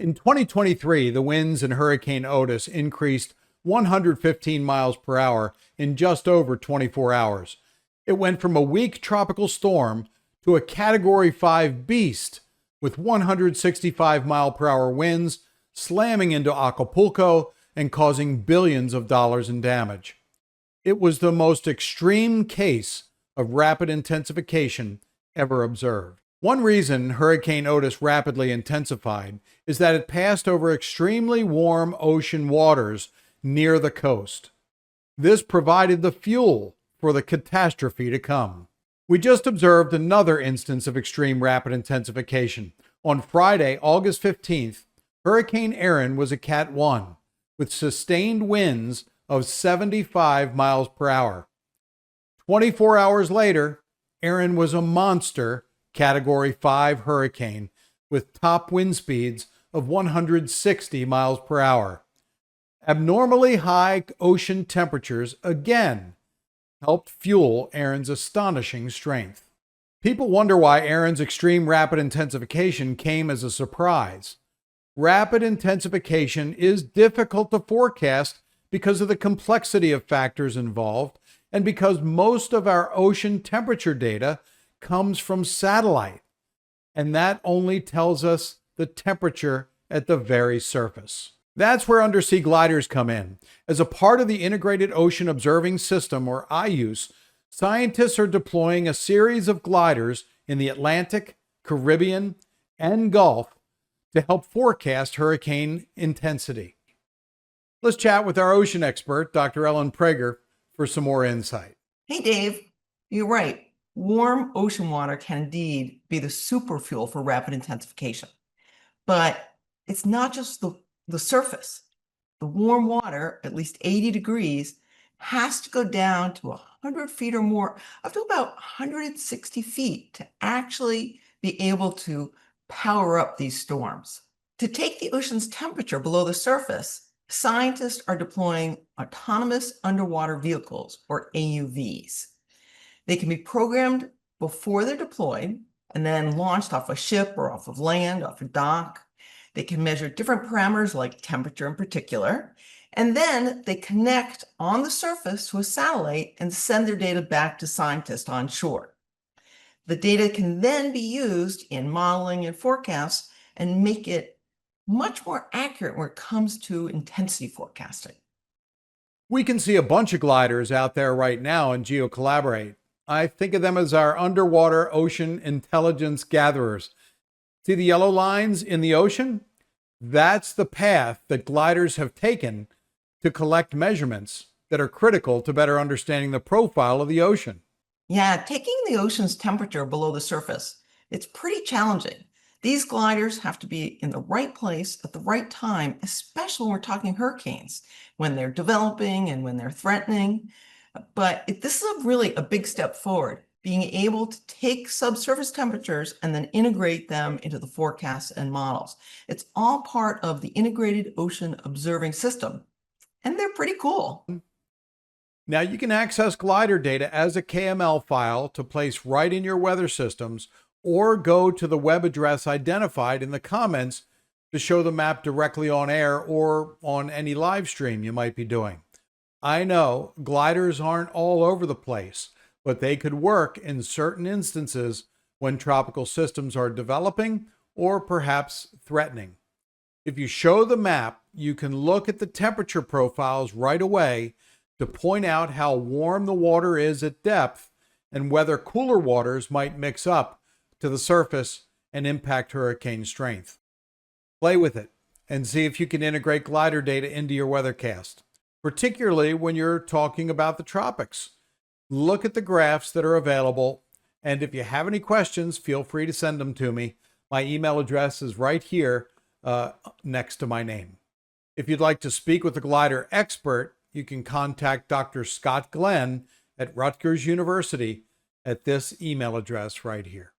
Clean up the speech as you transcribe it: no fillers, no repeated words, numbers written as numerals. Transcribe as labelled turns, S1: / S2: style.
S1: In 2023, the winds in Hurricane Otis increased 115 miles per hour in just over 24 hours. It went from a weak tropical storm to a Category 5 beast with 165 mile per hour winds, slamming into Acapulco and causing billions of dollars in damage. It was the most extreme case of rapid intensification ever observed. One reason Hurricane Otis rapidly intensified is that it passed over extremely warm ocean waters near the coast. This provided the fuel for the catastrophe to come. We just observed another instance of extreme rapid intensification. On Friday, August 15th, Hurricane Erin was a Cat 1 with sustained winds of 75 miles per hour. 24 hours later, Erin was a monster Category 5 hurricane with top wind speeds of 160 miles per hour. Abnormally high ocean temperatures again helped fuel Erin's astonishing strength. People wonder why Erin's extreme rapid intensification came as a surprise. Rapid intensification is difficult to forecast because of the complexity of factors involved and because most of our ocean temperature data comes from satellite, and that only tells us the temperature at the very surface. That's where undersea gliders come in. As a part of the Integrated Ocean Observing System, or IOOS, scientists are deploying a series of gliders in the Atlantic, Caribbean, and Gulf to help forecast hurricane intensity. Let's chat with our ocean expert, Dr. Ellen Prager, for some more insight.
S2: Hey, Dave, you're right. Warm ocean water can indeed be the super fuel for rapid intensification. But it's not just the surface. The warm water, at least 80 degrees, has to go down to 100 feet or more, up to about 160 feet to actually be able to power up these storms. To take the ocean's temperature below the surface, scientists are deploying autonomous underwater vehicles, or AUVs. They can be programmed before they're deployed and then launched off a ship or off of land, off a dock. They can measure different parameters like temperature in particular, and then they connect on the surface to a satellite and send their data back to scientists on shore. The data can then be used in modeling and forecasts and make it much more accurate when it comes to intensity forecasting.
S1: We can see a bunch of gliders out there right now in GeoCollaborate. I think of them as our underwater ocean intelligence gatherers. See the yellow lines in the ocean? That's the path that gliders have taken to collect measurements that are critical to better understanding the profile of the ocean.
S2: Yeah, taking the ocean's temperature below the surface, it's pretty challenging. These gliders have to be in the right place at the right time, especially when we're talking hurricanes, when they're developing and when they're threatening. But this is really a big step forward, being able to take subsurface temperatures and then integrate them into the forecasts and models. It's all part of the Integrated Ocean Observing System, and they're pretty cool.
S1: Now you can access glider data as a KML file to place right in your weather systems, or go to the web address identified in the comments to show the map directly on air or on any live stream you might be doing. I know gliders aren't all over the place, but they could work in certain instances when tropical systems are developing or perhaps threatening. If you show the map, you can look at the temperature profiles right away to point out how warm the water is at depth and whether cooler waters might mix up to the surface and impact hurricane strength. Play with it and see if you can integrate glider data into your weathercast, particularly when you're talking about the tropics. Look at the graphs that are available, and if you have any questions, feel free to send them to me. My email address is right here next to my name. If you'd like to speak with a glider expert, you can contact Dr. Scott Glenn at Rutgers University at this email address right here.